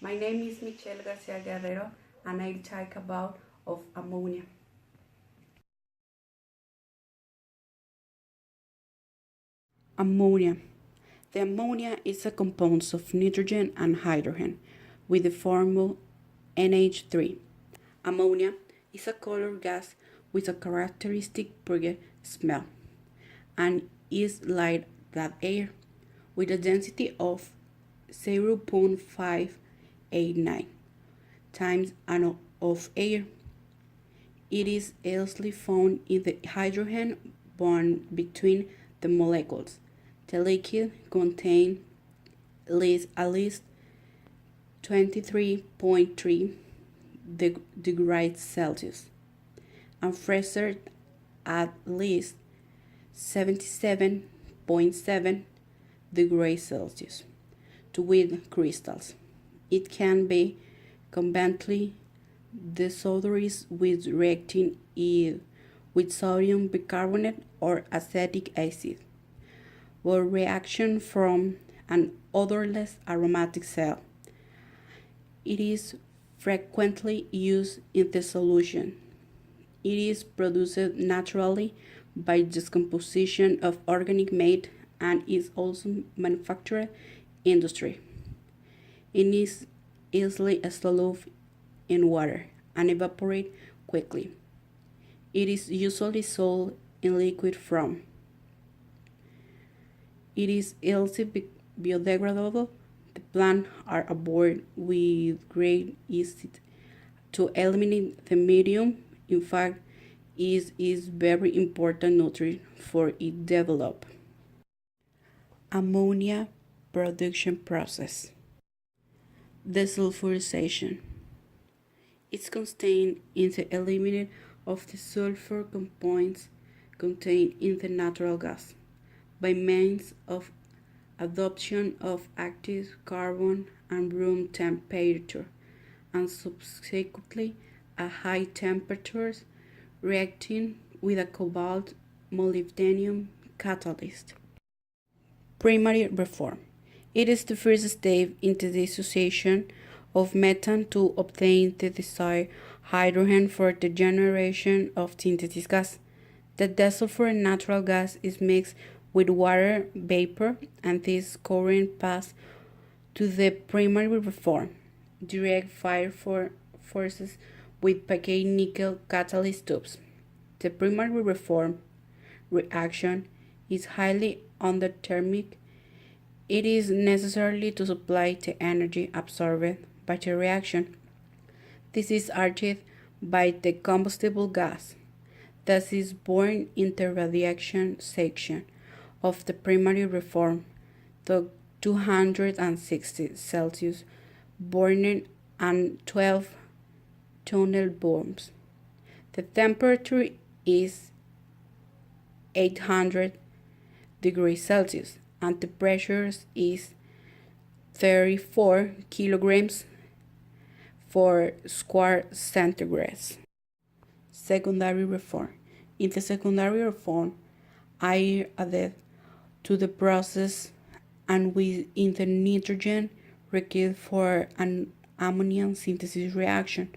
My name is Garcia Guerrero and I'll talk about ammonia. Ammonia. The ammonia is a compound of nitrogen and hydrogen with the formula NH3. Ammonia is a colored gas with a characteristic pungent smell and is light than air with a density of 0.589 times an of air. It is easily found in the hydrogen bond between the molecules. The liquid contains at least 23.3 degrees Celsius and freezes at least 77.7 degrees Celsius to with crystals. It can be conveniently desodorized with reacting either with sodium bicarbonate or acetic acid, or reaction from an odorless aromatic cell. It is frequently used in the solution. It is produced naturally by decomposition of organic matter and is also manufactured industry. It is easily soluble in water and evaporates quickly. It is usually sold in liquid form. It is easily biodegradable. The plants are avoided with great ease to eliminate the medium. In fact, it is very important nutrient for it develop. Ammonia production process. Desulfurization. It's contained in the elimination of the sulfur compounds contained in the natural gas by means of adoption of active carbon and room temperature and subsequently at high temperatures reacting with a cobalt molybdenum catalyst. Primary reform. It is the first step in the dissociation of methane to obtain the desired hydrogen for the generation of synthetic gas. The desulfurized natural gas is mixed with water vapor and this current passes to the primary reform. Direct fire forces with packaged nickel catalyst tubes. The primary reform reaction is highly endothermic. It is necessary to supply the energy absorbed by the reaction. This is achieved by the combustible gas that is born in the radiation section of the primary reform to 260 Celsius, burning and 12 tunnel bombs. The temperature is 800 degrees Celsius and the pressure is 34 kilograms for square centigrades. Secondary reform. In the secondary reform, air added to the process and within the nitrogen required for an ammonia synthesis reaction.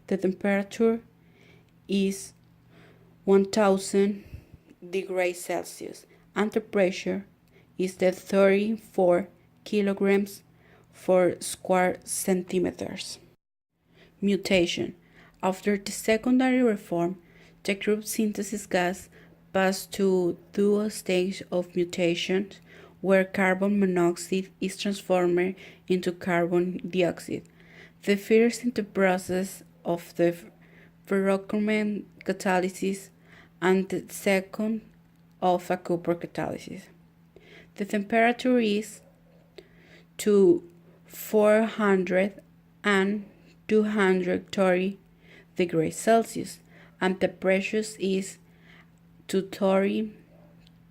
The temperature is 1000 degrees Celsius and the pressure is the 34 kilograms for square centimeters. Mutation. After the secondary reform, the group synthesis gas passed to two stages of mutation where carbon monoxide is transformed into carbon dioxide. The first in the process of the ferrochrome catalysis and the second of a copper catalysis. The temperature is to 400 and 230 degrees Celsius and the pressure is to 30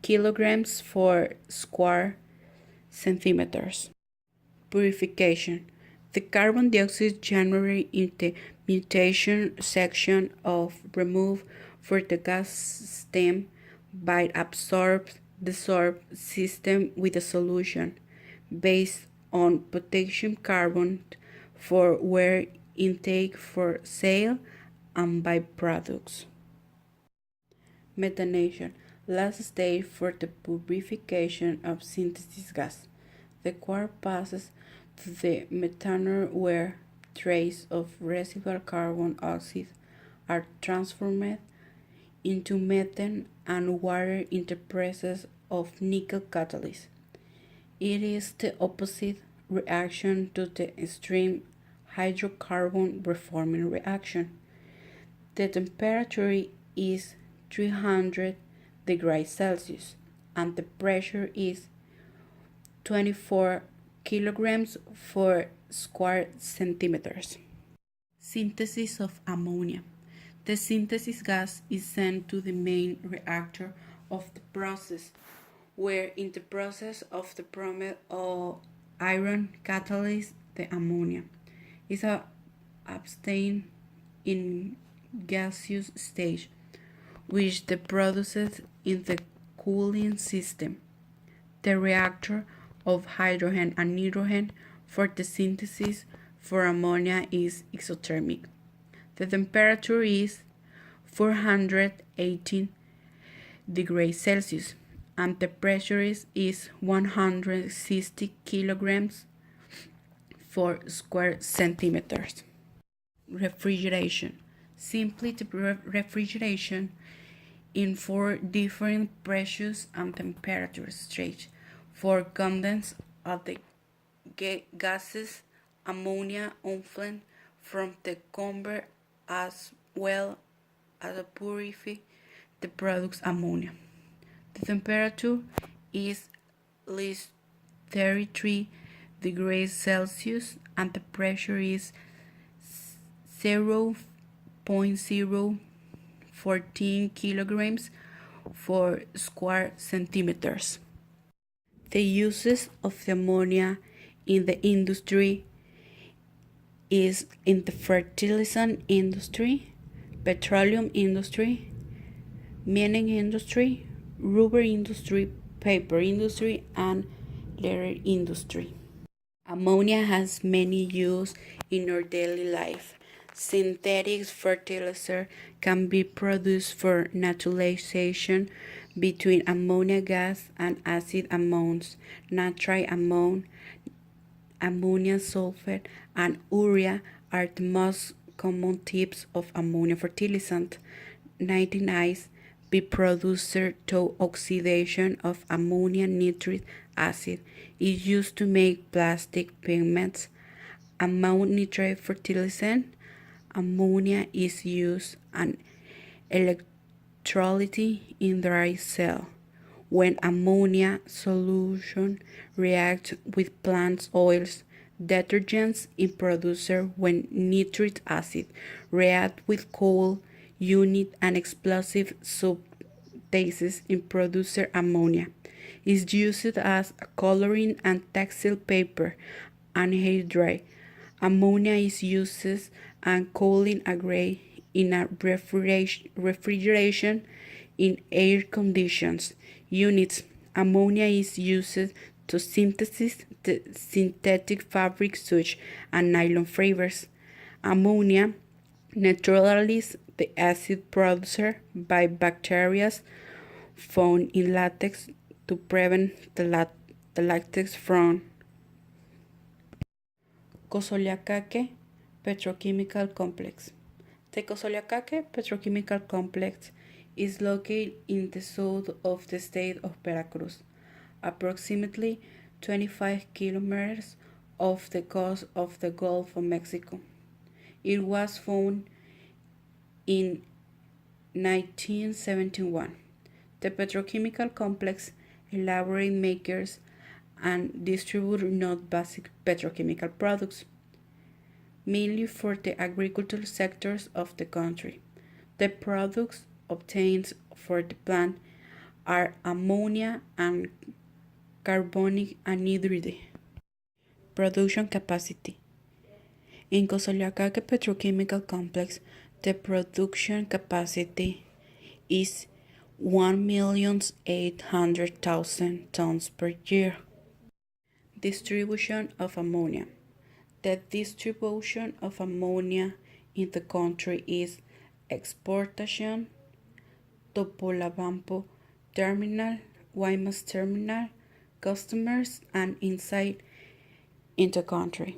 kilograms for square centimeters. Purification. The carbon dioxide generated in the mutation section of removed for the gas stem by desorb system with a solution based on potassium carbonate for ware intake for sale and byproducts. Methanation, last stage for the purification of synthesis gas. The quark passes to the methanol where traces of residual carbon oxide are transformed into methane and water in the presence of nickel catalyst. It is the opposite reaction to the extreme hydrocarbon reforming reaction. The temperature is 300 degrees Celsius and the pressure is 24 kilograms per square centimeters. Synthesis of ammonia. The synthesis gas is sent to the main reactor of the process, where in the process of the bromide or iron catalyst, the ammonia is obtained in gaseous stage, which the produces in the cooling system. The reactor of hydrogen and nitrogen for the synthesis for ammonia is isothermic. The temperature is 418 degrees Celsius and the pressure is 160 kilograms per square centimeters. Refrigeration. Simply the refrigeration in 4 different pressures and temperature stages for condense of the gases ammonia unflamed from the convert as well as purify the products ammonia. The temperature is at least 33 degrees Celsius and the pressure is 0.014 kilograms per square centimeters. The uses of the ammonia in the industry is in the fertilizer industry, petroleum industry, mining industry, rubber industry, paper industry, and leather industry. Ammonia has many uses in our daily life. Synthetic fertilizer can be produced for neutralization between ammonia gas and acid ammonia, nitrite ammonia, ammonium sulfate, and urea are the most common types of ammonia fertilizant. 99 be produced through oxidation of ammonium nitric acid is used to make plastic pigments. Ammonium nitrate fertilizant. Ammonia is used as electrolyte in dry cell. When ammonia solution reacts with plant oils, detergents in producer when nitric acid react with coal unit and explosive substances in producer ammonia is used as a coloring and textile paper and hair dye. Ammonia is used as cooling agent in a refrigeration in air conditions units. Ammonia is used to synthesize the synthetic fabric such as nylon fibers. Ammonia neutralizes the acid produced by bacteria found in latex to prevent the latex from Cosoleacaque Petrochemical Complex. The Cosoleacaque Petrochemical Complex is located in the south of the state of Veracruz, approximately 25 kilometers off the coast of the Gulf of Mexico. It was founded in 1971. The petrochemical complex elaborates, makes, and distributes non-basic petrochemical products, mainly for the agricultural sectors of the country. The products obtained for the plant are ammonia and carbonic anhydride. Production capacity. In Cosoleacaque Petrochemical Complex, the production capacity is 1,800,000 tons per year. Distribution of ammonia. The distribution of ammonia in the country is exportation, Topolobampo terminal, Guaymas terminal, customers, and inside in the country.